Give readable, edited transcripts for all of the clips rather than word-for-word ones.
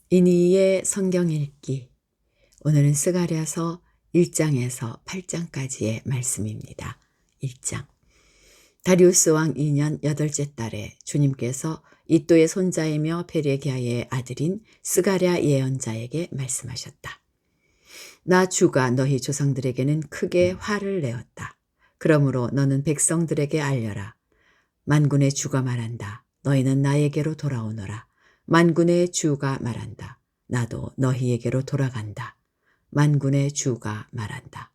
이니의 성경 읽기. 오늘은 스가랴서 1장에서 8장까지의 말씀입니다. 1장. 다리우스 왕 2년 8째 달에 주님께서 이또의 손자이며 베레기야의 아들인 스가랴 예언자에게 말씀하셨다. 나 주가 너희 조상들에게는 크게 화를 내었다. 그러므로 너는 백성들에게 알려라. 만군의 주가 말한다. 너희는 나에게로 돌아오너라. 만군의 주가 말한다. 나도 너희에게로 돌아간다. 만군의 주가 말한다.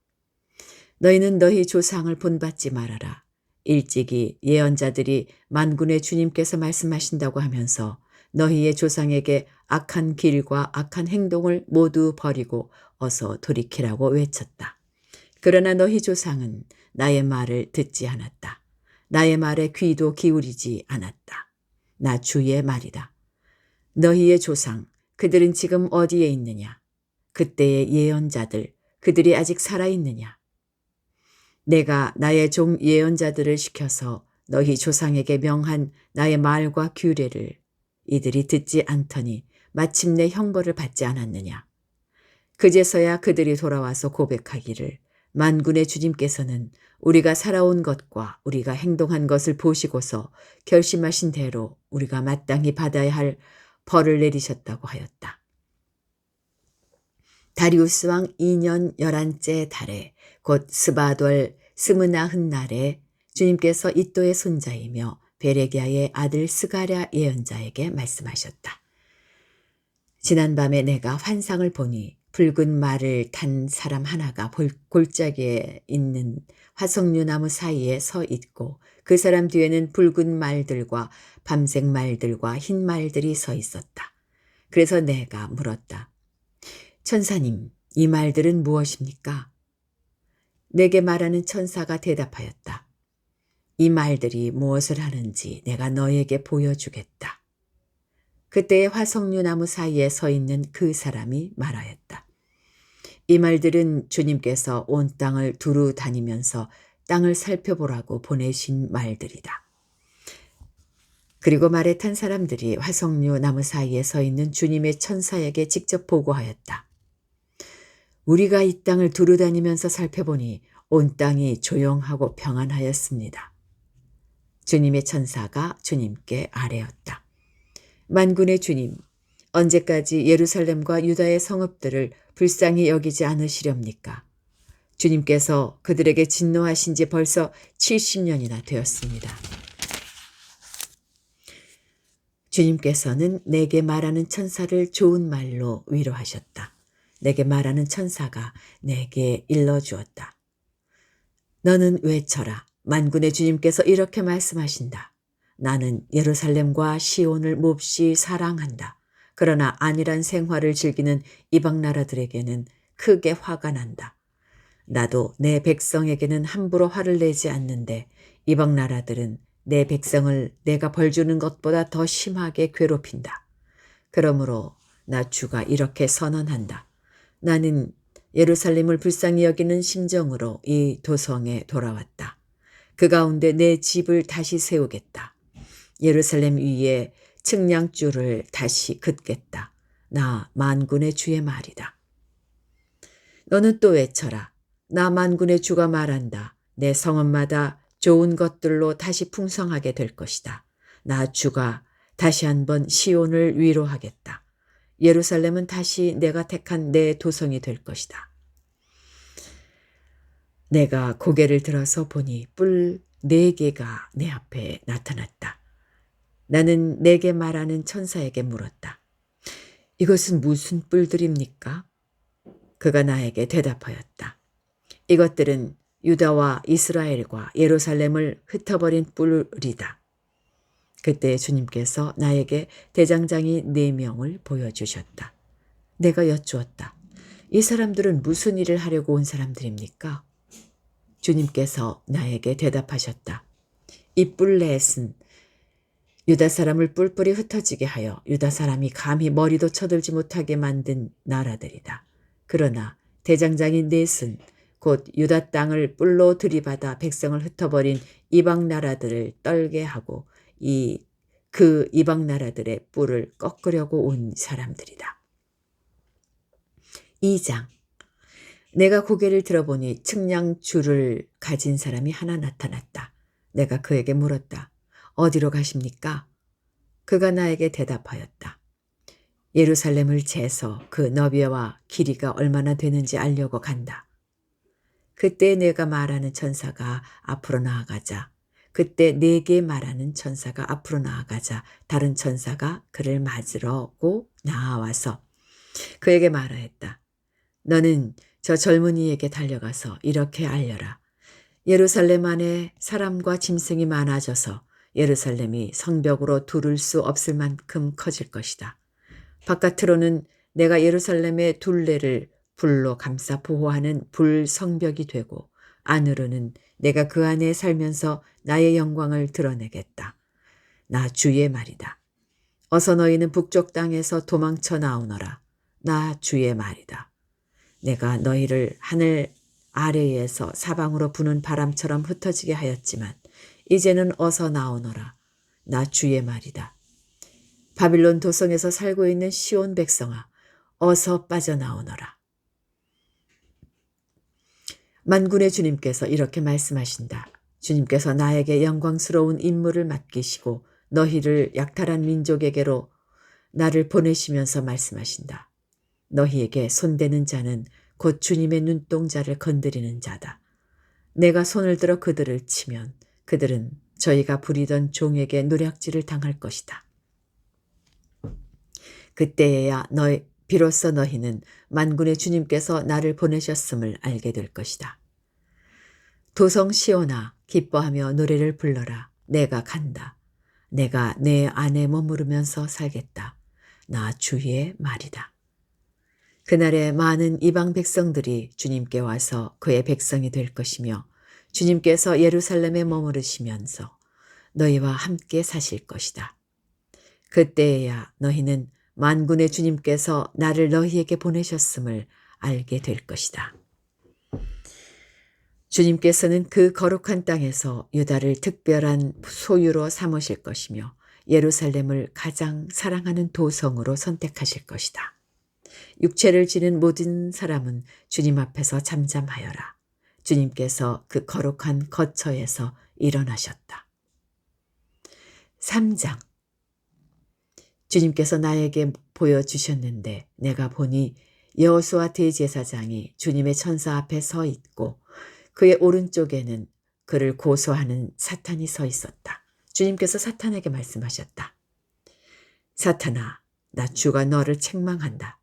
너희는 너희 조상을 본받지 말아라. 일찍이 예언자들이 만군의 주님께서 말씀하신다고 하면서 너희의 조상에게 악한 길과 악한 행동을 모두 버리고 어서 돌이키라고 외쳤다. 그러나 너희 조상은 나의 말을 듣지 않았다. 나의 말에 귀도 기울이지 않았다. 나 주의 말이다. 너희의 조상, 그들은 지금 어디에 있느냐? 그때의 예언자들, 그들이 아직 살아있느냐? 내가 나의 종 예언자들을 시켜서 너희 조상에게 명한 나의 말과 규례를 이들이 듣지 않더니 마침내 형벌을 받지 않았느냐? 그제서야 그들이 돌아와서 고백하기를 만군의 주님께서는 우리가 살아온 것과 우리가 행동한 것을 보시고서 결심하신 대로 우리가 마땅히 받아야 할 벌을 내리셨다고 하였다. 다리우스 왕 2년 11째 달에 곧 스바돌 스므나흔 날에 주님께서 이또의 손자이며 베레기야의 아들 스가랴 예언자에게 말씀하셨다. 지난밤에 내가 환상을 보니 붉은 말을 탄 사람 하나가 골짜기에 있는 화석류 나무 사이에 서 있고 그 사람 뒤에는 붉은 말들과 밤색 말들과 흰 말들이 서 있었다. 그래서 내가 물었다. 천사님, 이 말들은 무엇입니까? 내게 말하는 천사가 대답하였다. 이 말들이 무엇을 하는지 내가 너에게 보여주겠다. 그때의 화석류 나무 사이에 서 있는 그 사람이 말하였다. 이 말들은 주님께서 온 땅을 두루 다니면서 땅을 살펴보라고 보내신 말들이다. 그리고 말에 탄 사람들이 화석류 나무 사이에 서 있는 주님의 천사에게 직접 보고하였다. 우리가 이 땅을 두루 다니면서 살펴보니 온 땅이 조용하고 평안하였습니다. 주님의 천사가 주님께 아뢰었다. 만군의 주님, 언제까지 예루살렘과 유다의 성읍들을 불쌍히 여기지 않으시렵니까? 주님께서 그들에게 진노하신 지 벌써 70년이나 되었습니다. 주님께서는 내게 말하는 천사를 좋은 말로 위로하셨다. 내게 말하는 천사가 내게 일러주었다. 너는 외쳐라. 만군의 주님께서 이렇게 말씀하신다. 나는 예루살렘과 시온을 몹시 사랑한다. 그러나 안일한 생활을 즐기는 이방 나라들에게는 크게 화가 난다. 나도 내 백성에게는 함부로 화를 내지 않는데 이방 나라들은 내 백성을 내가 벌 주는 것보다 더 심하게 괴롭힌다. 그러므로 나 주가 이렇게 선언한다. 나는 예루살렘을 불쌍히 여기는 심정으로 이 도성에 돌아왔다. 그 가운데 내 집을 다시 세우겠다. 예루살렘 위에 측량줄을 다시 긋겠다. 나 만군의 주의 말이다. 너는 또 외쳐라. 나 만군의 주가 말한다. 내 성읍마다 좋은 것들로 다시 풍성하게 될 것이다. 나 주가 다시 한번 시온을 위로하겠다. 예루살렘은 다시 내가 택한 내 도성이 될 것이다. 내가 고개를 들어서 보니 뿔 4개가 내 앞에 나타났다. 나는 내게 말하는 천사에게 물었다. 이것은 무슨 뿔들입니까? 그가 나에게 대답하였다. 이것들은 유다와 이스라엘과 예루살렘을 흩어버린 뿔이다. 그때 주님께서 나에게 대장장이 4명을 보여주셨다. 내가 여쭈었다. 이 사람들은 무슨 일을 하려고 온 사람들입니까? 주님께서 나에게 대답하셨다. 이 뿔넷은 유다 사람을 뿔뿔이 흩어지게 하여 유다 사람이 감히 머리도 쳐들지 못하게 만든 나라들이다. 그러나 대장장이 넷은 곧 유다 땅을 뿔로 들이받아 백성을 흩어버린 이방 나라들을 떨게 하고 그 이방 나라들의 뿔을 꺾으려고 온 사람들이다. 2장. 내가 고개를 들어보니 측량줄을 가진 사람이 하나 나타났다. 내가 그에게 물었다. 어디로 가십니까? 그가 나에게 대답하였다. 예루살렘을 재서 그 너비와 길이가 얼마나 되는지 알려고 간다. 그때 내가 말하는 천사가 앞으로 나아가자. 그때 내게 말하는 천사가 앞으로 나아가자 다른 천사가 그를 맞으러고 나와서 그에게 말하였다. 너는 저 젊은이에게 달려가서 이렇게 알려라. 예루살렘 안에 사람과 짐승이 많아져서 예루살렘이 성벽으로 두를 수 없을 만큼 커질 것이다. 바깥으로는 내가 예루살렘의 둘레를 불로 감싸 보호하는 불성벽이 되고 안으로는 내가 그 안에 살면서 나의 영광을 드러내겠다. 나 주의 말이다. 어서 너희는 북쪽 땅에서 도망쳐 나오너라. 나 주의 말이다. 내가 너희를 하늘 아래에서 사방으로 부는 바람처럼 흩어지게 하였지만 이제는 어서 나오너라. 나 주의 말이다. 바빌론 도성에서 살고 있는 시온 백성아, 어서 빠져나오너라. 만군의 주님께서 이렇게 말씀하신다. 주님께서 나에게 영광스러운 임무를 맡기시고 너희를 약탈한 민족에게로 나를 보내시면서 말씀하신다. 너희에게 손대는 자는 곧 주님의 눈동자를 건드리는 자다. 내가 손을 들어 그들을 치면 그들은 저희가 부리던 종에게 노략질을 당할 것이다. 그때에야 비로소 너희는 만군의 주님께서 나를 보내셨음을 알게 될 것이다. 도성 시온아, 기뻐하며 노래를 불러라. 내가 간다. 내가 내 안에 머무르면서 살겠다. 나 주의 말이다. 그날에 많은 이방 백성들이 주님께 와서 그의 백성이 될 것이며 주님께서 예루살렘에 머무르시면서 너희와 함께 사실 것이다. 그때에야 너희는 만군의 주님께서 나를 너희에게 보내셨음을 알게 될 것이다. 주님께서는 그 거룩한 땅에서 유다를 특별한 소유로 삼으실 것이며 예루살렘을 가장 사랑하는 도성으로 선택하실 것이다. 육체를 지닌 모든 사람은 주님 앞에서 잠잠하여라. 주님께서 그 거룩한 거처에서 일어나셨다. 3장. 주님께서 나에게 보여주셨는데 내가 보니 여호수아 대제사장이 주님의 천사 앞에 서 있고 그의 오른쪽에는 그를 고소하는 사탄이 서 있었다. 주님께서 사탄에게 말씀하셨다. 사탄아, 나 주가 너를 책망한다.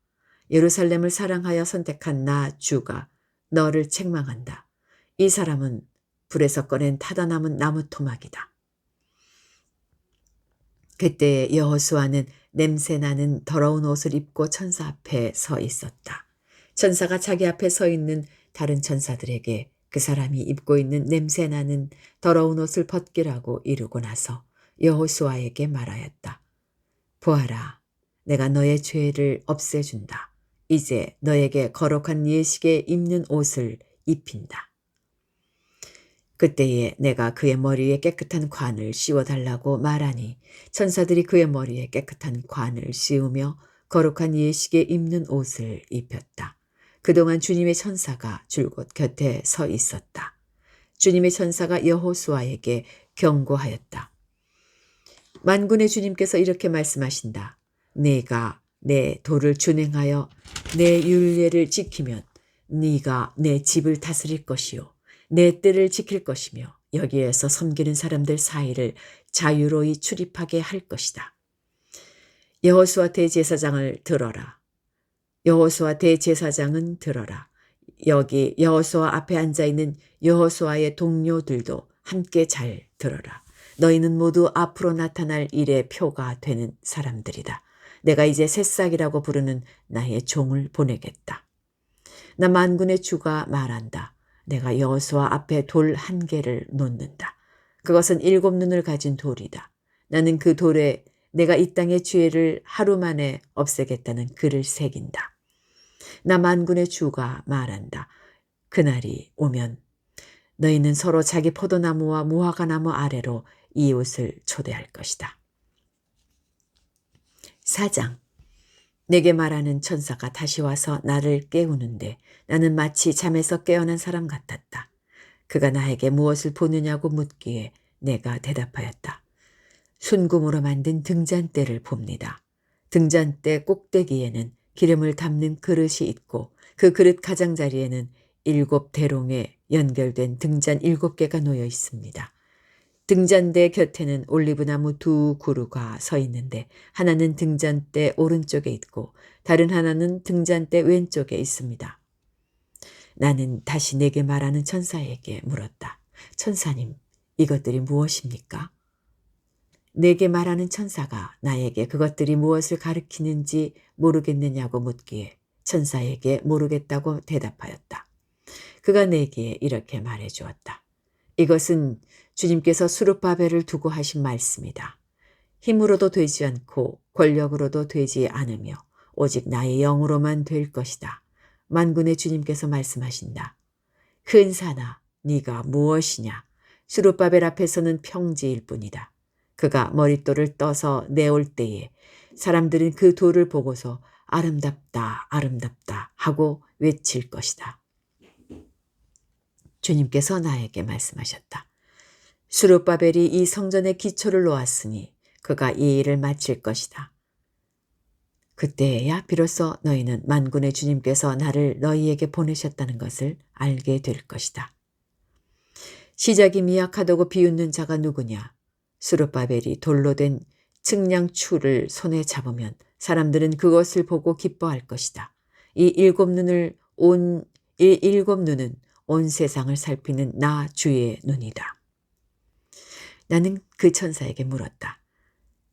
예루살렘을 사랑하여 선택한 나 주가 너를 책망한다. 이 사람은 불에서 꺼낸 타다 남은 나무 토막이다. 그때 여호수아는 냄새나는 더러운 옷을 입고 천사 앞에 서 있었다. 천사가 자기 앞에 서 있는 다른 천사들에게 그 사람이 입고 있는 냄새나는 더러운 옷을 벗기라고 이르고 나서 여호수아에게 말하였다. 보아라, 내가 너의 죄를 없애준다. 이제 너에게 거룩한 예식에 입는 옷을 입힌다. 그때에 내가 그의 머리에 깨끗한 관을 씌워달라고 말하니 천사들이 그의 머리에 깨끗한 관을 씌우며 거룩한 예식에 입는 옷을 입혔다. 그동안 주님의 천사가 줄곧 곁에 서 있었다. 주님의 천사가 여호수아에게 경고하였다. 만군의 주님께서 이렇게 말씀하신다. 네가 내 도를 준행하여 내 율례를 지키면 네가 내 집을 다스릴 것이요 내 뜰을 지킬 것이며 여기에서 섬기는 사람들 사이를 자유로이 출입하게 할 것이다. 여호수아 대제사장을 들어라. 여호수아 대제사장은 들어라. 여기 여호수아 앞에 앉아있는 여호수아의 동료들도 함께 잘 들어라. 너희는 모두 앞으로 나타날 일의 표가 되는 사람들이다. 내가 이제 새싹이라고 부르는 나의 종을 보내겠다. 나 만군의 주가 말한다. 내가 여호수아 앞에 돌 한 개를 놓는다. 그것은 7 눈을 가진 돌이다. 나는 그 돌에 내가 이 땅의 죄를 하루 만에 없애겠다는 글을 새긴다. 나 만군의 주가 말한다. 그날이 오면 너희는 서로 자기 포도나무와 무화과나무 아래로 이웃을 초대할 것이다. 4장. 내게 말하는 천사가 다시 와서 나를 깨우는데 나는 마치 잠에서 깨어난 사람 같았다. 그가 나에게 무엇을 보느냐고 묻기에 내가 대답하였다. 순금으로 만든 등잔대를 봅니다. 등잔대 꼭대기에는 기름을 담는 그릇이 있고 그 그릇 가장자리에는 7 대롱에 연결된 등잔 7개가 놓여 있습니다. 등잔대 곁에는 올리브나무 2 그루가 서 있는데 하나는 등잔대 오른쪽에 있고 다른 하나는 등잔대 왼쪽에 있습니다. 나는 다시 내게 말하는 천사에게 물었다. 천사님, 이것들이 무엇입니까? 내게 말하는 천사가 나에게 그것들이 무엇을 가리키는지 모르겠느냐고 묻기에 천사에게 모르겠다고 대답하였다. 그가 내게 이렇게 말해 주었다. 이것은 주님께서 수룹바벨을 두고 하신 말씀이다. 힘으로도 되지 않고 권력으로도 되지 않으며 오직 나의 영으로만 될 것이다. 만군의 주님께서 말씀하신다. 큰 산아, 네가 무엇이냐? 수룹바벨 앞에서는 평지일 뿐이다. 그가 머릿돌을 떠서 내올 때에 사람들은 그 돌을 보고서 아름답다, 아름답다 하고 외칠 것이다. 주님께서 나에게 말씀하셨다. 수룹바벨이 이 성전의 기초를 놓았으니 그가 이 일을 마칠 것이다. 그때야 비로소 너희는 만군의 주님께서 나를 너희에게 보내셨다는 것을 알게 될 것이다. 시작이 미약하다고 비웃는 자가 누구냐? 수룹바벨이 돌로 된 측량추를 손에 잡으면 사람들은 그것을 보고 기뻐할 것이다. 이 7눈은 온 세상을 살피는 나 주의 눈이다. 나는 그 천사에게 물었다.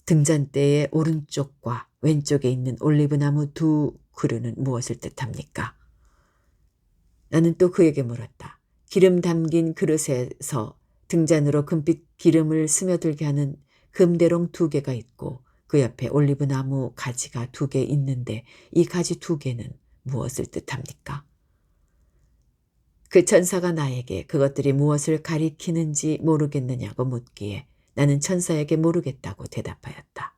등잔대의 오른쪽과 왼쪽에 있는 올리브나무 2 그루는 무엇을 뜻합니까? 나는 또 그에게 물었다. 기름 담긴 그릇에서 등잔으로 금빛 기름을 스며들게 하는 금대롱 2개가 있고 그 옆에 올리브나무 가지가 2개 있는데 이 가지 2개는 무엇을 뜻합니까? 그 천사가 나에게 그것들이 무엇을 가리키는지 모르겠느냐고 묻기에 나는 천사에게 모르겠다고 대답하였다.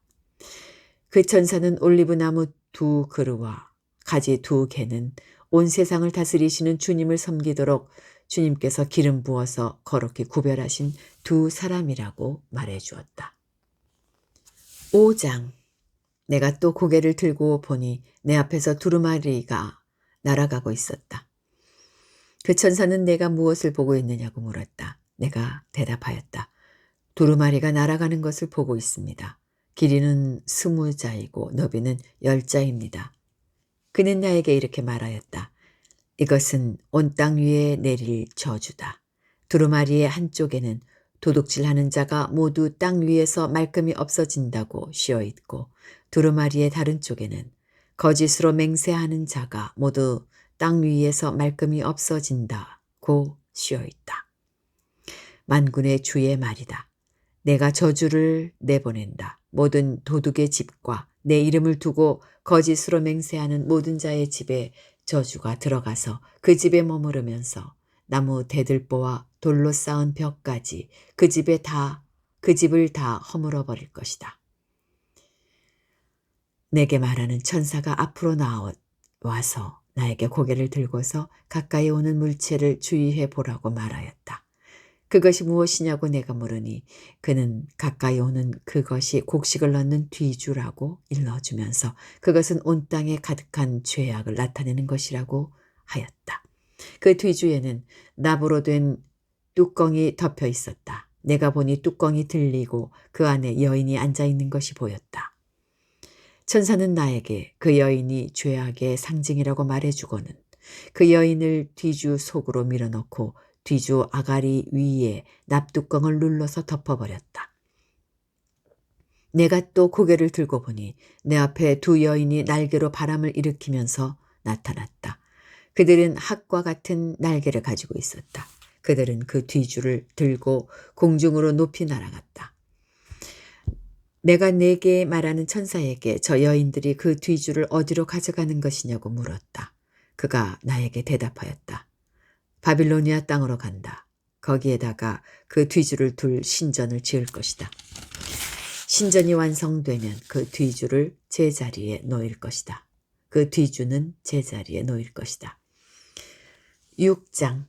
그 천사는 올리브나무 2 그루와 가지 2개는 온 세상을 다스리시는 주님을 섬기도록 주님께서 기름 부어서 거룩히 구별하신 2 사람이라고 말해 주었다. 5장. 내가 또 고개를 들고 보니 내 앞에서 두루마리가 날아가고 있었다. 그 천사는 내가 무엇을 보고 있느냐고 물었다. 내가 대답하였다. 두루마리가 날아가는 것을 보고 있습니다. 길이는 20자이고 너비는 10자입니다. 그는 나에게 이렇게 말하였다. 이것은 온 땅 위에 내릴 저주다. 두루마리의 한쪽에는 도둑질하는 자가 모두 땅 위에서 말끔히 없어진다고 씌어있고 두루마리의 다른 쪽에는 거짓으로 맹세하는 자가 모두 땅 위에서 말끔히 없어진다고 씌어있다. 만군의 주의 말이다. 내가 저주를 내보낸다. 모든 도둑의 집과 내 이름을 두고 거짓으로 맹세하는 모든 자의 집에 저주가 들어가서 그 집에 머무르면서 나무 대들보와 돌로 쌓은 벽까지 그 집을 다 허물어 버릴 것이다. 내게 말하는 천사가 앞으로 나와서 나에게 고개를 들고서 가까이 오는 물체를 주의해 보라고 말하였다. 그것이 무엇이냐고 내가 물으니 그는 가까이 오는 그것이 곡식을 넣는 뒤주라고 일러주면서 그것은 온 땅에 가득한 죄악을 나타내는 것이라고 하였다. 그 뒤주에는 나무로 된 뚜껑이 덮여 있었다. 내가 보니 뚜껑이 들리고 그 안에 여인이 앉아있는 것이 보였다. 천사는 나에게 그 여인이 죄악의 상징이라고 말해주고는 그 여인을 뒤주 속으로 밀어넣고 뒤주 아가리 위에 납뚜껑을 눌러서 덮어버렸다. 내가 또 고개를 들고 보니 내 앞에 2 여인이 날개로 바람을 일으키면서 나타났다. 그들은 학과 같은 날개를 가지고 있었다. 그들은 그 뒤주를 들고 공중으로 높이 날아갔다. 내가 내게 말하는 천사에게 저 여인들이 그 뒤주를 어디로 가져가는 것이냐고 물었다. 그가 나에게 대답하였다. 바빌로니아 땅으로 간다. 거기에다가 그 뒤주를 둘 신전을 지을 것이다. 신전이 완성되면 그 뒤주를 제자리에 놓일 것이다. 그 뒤주는 제자리에 놓일 것이다. 6장.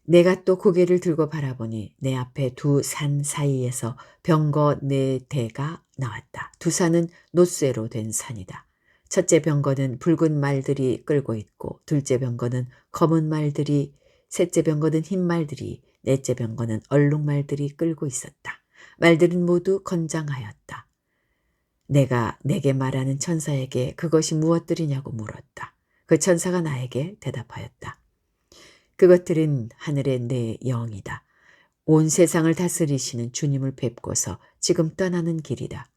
내가 또 고개를 들고 바라보니 내 앞에 두 산 사이에서 병거 4대가 나왔다. 두 산은 노쇠로 된 산이다. 첫째 병거는 붉은 말들이 끌고 있고, 둘째 병거는 검은 말들이, 셋째 병거는 흰 말들이, 넷째 병거는 얼룩말들이 끌고 있었다. 말들은 모두 건장하였다. 내가 내게 말하는 천사에게 그것이 무엇들이냐고 물었다. 그 천사가 나에게 대답하였다. 그것들은 하늘의 내 영이다. 온 세상을 다스리시는 주님을 뵙고서 지금 떠나는 길이다.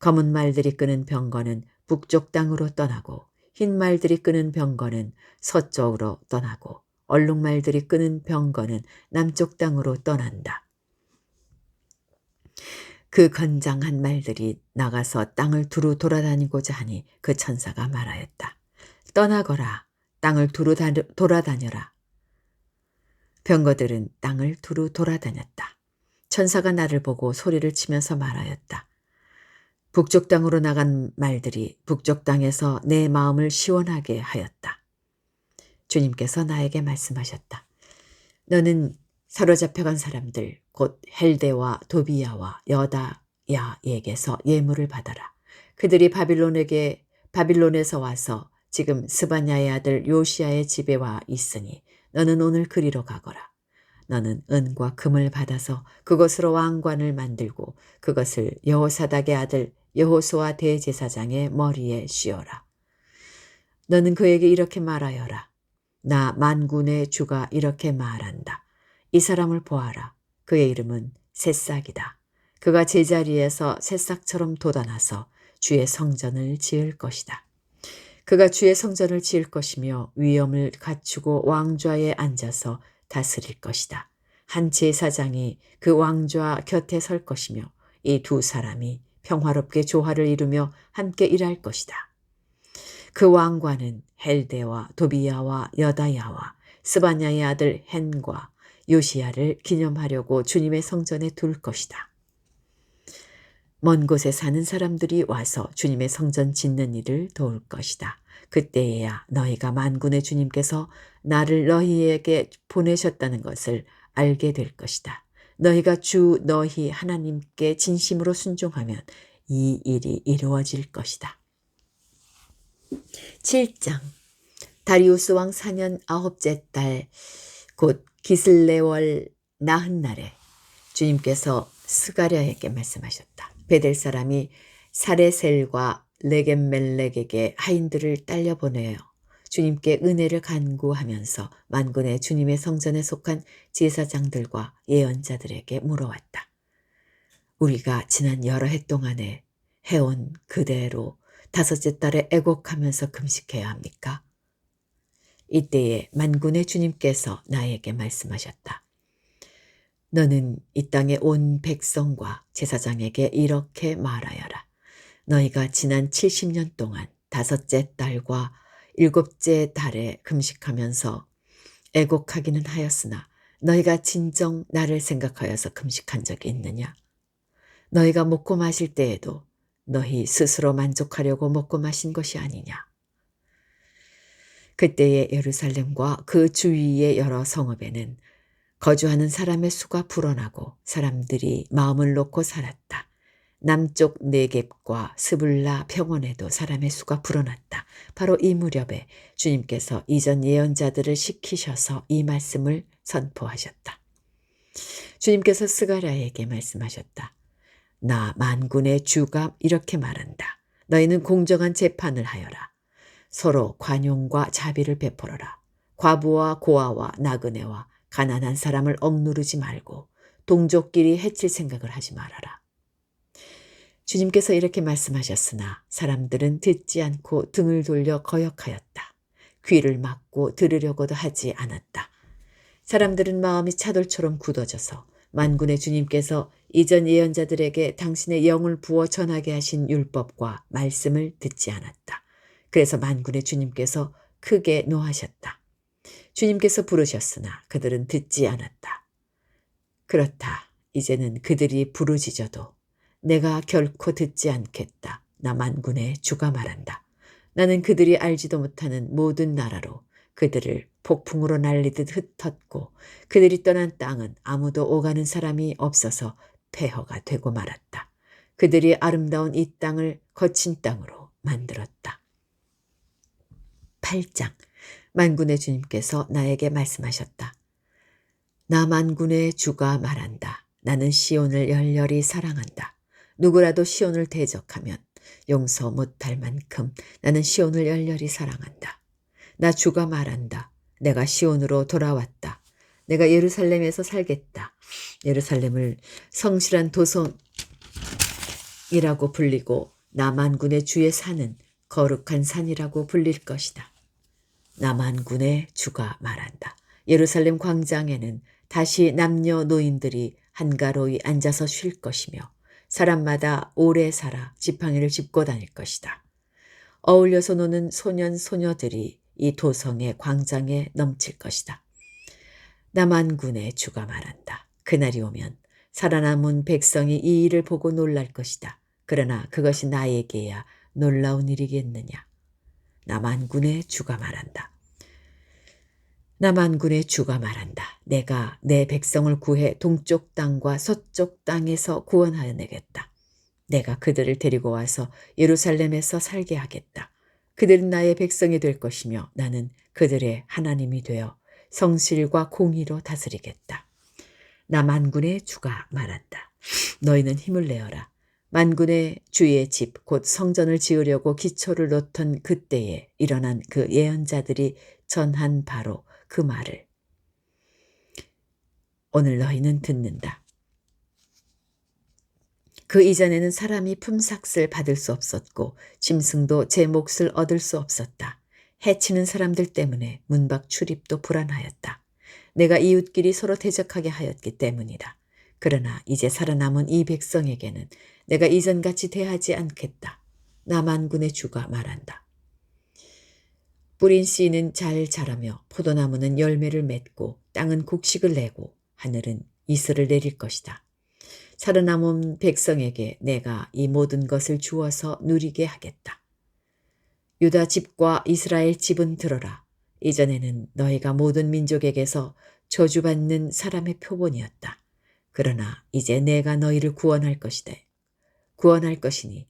검은 말들이 끄는 병거는 북쪽 땅으로 떠나고, 흰 말들이 끄는 병거는 서쪽으로 떠나고, 얼룩말들이 끄는 병거는 남쪽 땅으로 떠난다. 그 건장한 말들이 나가서 땅을 두루 돌아다니고자 하니 그 천사가 말하였다. 떠나거라. 땅을 두루 돌아다녀라. 병거들은 땅을 두루 돌아다녔다. 천사가 나를 보고 소리를 치면서 말하였다. 북쪽 땅으로 나간 말들이 북쪽 땅에서 내 마음을 시원하게 하였다. 주님께서 나에게 말씀하셨다. 너는 사로잡혀간 사람들 곧 헬데와 도비야와 여다야에게서 예물을 받아라. 그들이 바빌론에서 와서 지금 스바냐의 아들 요시야의 집에 와 있으니 너는 오늘 그리로 가거라. 너는 은과 금을 받아서 그것으로 왕관을 만들고 그것을 여호사닥의 아들 여호수아 대제사장의 머리에 씌워라. 너는 그에게 이렇게 말하여라. 나 만군의 주가 이렇게 말한다. 이 사람을 보아라. 그의 이름은 새싹이다. 그가 제자리에서 새싹처럼 돋아나서 주의 성전을 지을 것이다. 그가 주의 성전을 지을 것이며 위엄을 갖추고 왕좌에 앉아서 다스릴 것이다. 한 제사장이 그 왕좌 곁에 설 것이며 이 두 사람이 평화롭게 조화를 이루며 함께 일할 것이다. 그 왕관은 헬데와 도비야와 여다야와 스바냐의 아들 헨과 요시야를 기념하려고 주님의 성전에 둘 것이다. 먼 곳에 사는 사람들이 와서 주님의 성전 짓는 일을 도울 것이다. 그때에야 너희가 만군의 주님께서 나를 너희에게 보내셨다는 것을 알게 될 것이다. 너희가 주 너희 하나님께 진심으로 순종하면 이 일이 이루어질 것이다. 7장. 다리우스 왕 4년 9째 달 곧 기슬레월 나흔날에 주님께서 스가랴에게 말씀하셨다. 베델 사람이 사레셀과 레겜멜렉에게 하인들을 딸려보내어 주님께 은혜를 간구하면서 만군의 주님의 성전에 속한 제사장들과 예언자들에게 물어왔다. 우리가 지난 여러 해 동안에 해온 그대로 5째 달에 애곡하면서 금식해야 합니까? 이때에 만군의 주님께서 나에게 말씀하셨다. 너는 이 땅의 온 백성과 제사장에게 이렇게 말하여라. 너희가 지난 70년 동안 5째 달과 7째 달에 금식하면서 애곡하기는 하였으나 너희가 진정 나를 생각하여서 금식한 적이 있느냐? 너희가 먹고 마실 때에도 너희 스스로 만족하려고 먹고 마신 것이 아니냐? 그때의 예루살렘과 그 주위의 여러 성읍에는 거주하는 사람의 수가 불어나고 사람들이 마음을 놓고 살았다. 남쪽 네겝과 스불라 평원에도 사람의 수가 불어났다. 바로 이 무렵에 주님께서 이전 예언자들을 시키셔서 이 말씀을 선포하셨다. 주님께서 스가랴에게 말씀하셨다. 나 만군의 주가 이렇게 말한다. 너희는 공정한 재판을 하여라. 서로 관용과 자비를 베풀어라. 과부와 고아와 나그네와 가난한 사람을 억누르지 말고 동족끼리 해칠 생각을 하지 말아라. 주님께서 이렇게 말씀하셨으나 사람들은 듣지 않고 등을 돌려 거역하였다. 귀를 막고 들으려고도 하지 않았다. 사람들은 마음이 차돌처럼 굳어져서 만군의 주님께서 이전 예언자들에게 당신의 영을 부어 전하게 하신 율법과 말씀을 듣지 않았다. 그래서 만군의 주님께서 크게 노하셨다. 주님께서 부르셨으나 그들은 듣지 않았다. 그렇다. 이제는 그들이 부르짖어도 내가 결코 듣지 않겠다. 나 만군의 주가 말한다. 나는 그들이 알지도 못하는 모든 나라로 그들을 폭풍으로 날리듯 흩었고 그들이 떠난 땅은 아무도 오가는 사람이 없어서 폐허가 되고 말았다. 그들이 아름다운 이 땅을 거친 땅으로 만들었다. 8장. 만군의 주님께서 나에게 말씀하셨다. 나 만군의 주가 말한다. 나는 시온을 열렬히 사랑한다. 누구라도 시온을 대적하면 용서 못할 만큼 나는 시온을 열렬히 사랑한다. 나 주가 말한다. 내가 시온으로 돌아왔다. 내가 예루살렘에서 살겠다. 예루살렘을 성실한 도성이라고 불리고 나 만군의 주의 산은 거룩한 산이라고 불릴 것이다. 나 만군의 주가 말한다. 예루살렘 광장에는 다시 남녀 노인들이 한가로이 앉아서 쉴 것이며 사람마다 오래 살아 지팡이를 짚고 다닐 것이다. 어울려서 노는 소년 소녀들이 이 도성의 광장에 넘칠 것이다. 나 만군의 주가 말한다. 그날이 오면 살아남은 백성이 이 일을 보고 놀랄 것이다. 그러나 그것이 나에게야 놀라운 일이겠느냐. 나 만군의 주가 말한다. 나 만군의 주가 말한다. 내가 내 백성을 구해 동쪽 땅과 서쪽 땅에서 구원하여내겠다. 내가 그들을 데리고 와서 예루살렘에서 살게 하겠다. 그들은 나의 백성이 될 것이며 나는 그들의 하나님이 되어 성실과 공의로 다스리겠다. 나 만군의 주가 말한다. 너희는 힘을 내어라. 만군의 주의 집 곧 성전을 지으려고 기초를 놓던 그때에 일어난 그 예언자들이 전한 바로 그 말을 오늘 너희는 듣는다. 그 이전에는 사람이 품삯을 받을 수 없었고 짐승도 제 몫을 얻을 수 없었다. 해치는 사람들 때문에 문 밖 출입도 불안하였다. 내가 이웃끼리 서로 대적하게 하였기 때문이다. 그러나 이제 살아남은 이 백성에게는 내가 이전같이 대하지 않겠다. 나 만군의 주가 말한다. 뿌린 씨는 잘 자라며 포도나무는 열매를 맺고 땅은 곡식을 내고 하늘은 이슬을 내릴 것이다. 살아남은 백성에게 내가 이 모든 것을 주어서 누리게 하겠다. 유다 집과 이스라엘 집은 들어라. 이전에는 너희가 모든 민족에게서 저주받는 사람의 표본이었다. 그러나 이제 내가 너희를 구원할 것이다. 구원할 것이니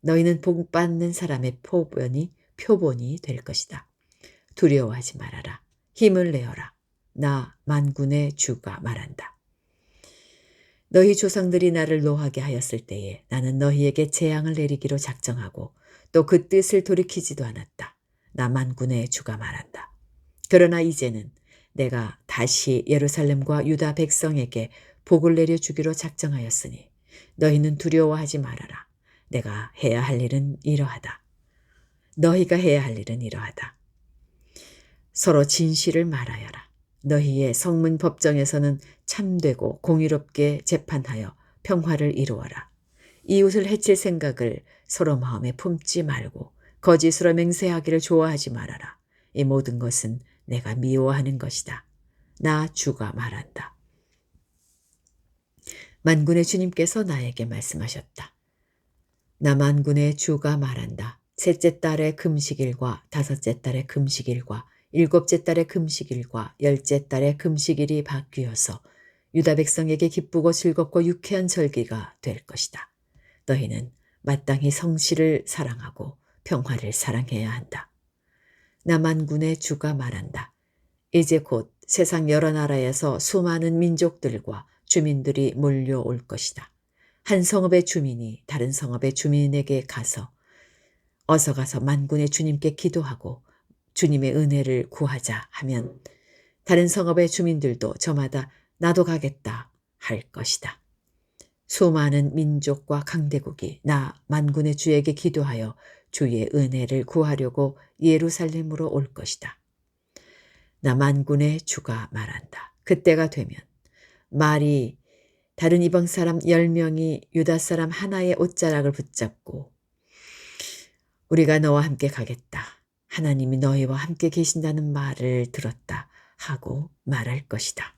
너희는 복받는 사람의 표본이 될 것이다. 두려워하지 말아라. 힘을 내어라. 나 만군의 주가 말한다. 너희 조상들이 나를 노하게 하였을 때에 나는 너희에게 재앙을 내리기로 작정하고 또 그 뜻을 돌이키지도 않았다. 나 만군의 주가 말한다. 그러나 이제는 내가 다시 예루살렘과 유다 백성에게 복을 내려주기로 작정하였으니 너희는 두려워하지 말아라. 내가 해야 할 일은 이러하다. 너희가 해야 할 일은 이러하다. 서로 진실을 말하여라. 너희의 성문 법정에서는 참되고 공의롭게 재판하여 평화를 이루어라. 이웃을 해칠 생각을 서로 마음에 품지 말고 거짓으로 맹세하기를 좋아하지 말아라. 이 모든 것은 내가 미워하는 것이다. 나 주가 말한다. 만군의 주님께서 나에게 말씀하셨다. 나 만군의 주가 말한다. 셋째 달의 금식일과 다섯째 달의 금식일과 일곱째 달의 금식일과 열째 달의 금식일이 바뀌어서 유다 백성에게 기쁘고 즐겁고 유쾌한 절기가 될 것이다. 너희는 마땅히 성실을 사랑하고 평화를 사랑해야 한다. 나 만군의 주가 말한다. 이제 곧 세상 여러 나라에서 수많은 민족들과 주민들이 몰려올 것이다. 한 성읍의 주민이 다른 성읍의 주민에게 어서 가서 만군의 주님께 기도하고 주님의 은혜를 구하자 하면 다른 성읍의 주민들도 저마다 나도 가겠다 할 것이다. 수많은 민족과 강대국이 나 만군의 주에게 기도하여 주의 은혜를 구하려고 예루살렘으로 올 것이다. 나 만군의 주가 말한다. 그때가 되면 말이 다른 이방 사람 10명이 유다 사람 하나의 옷자락을 붙잡고 우리가 너와 함께 가겠다. 하나님이 너희와 함께 계신다는 말을 들었다 하고 말할 것이다.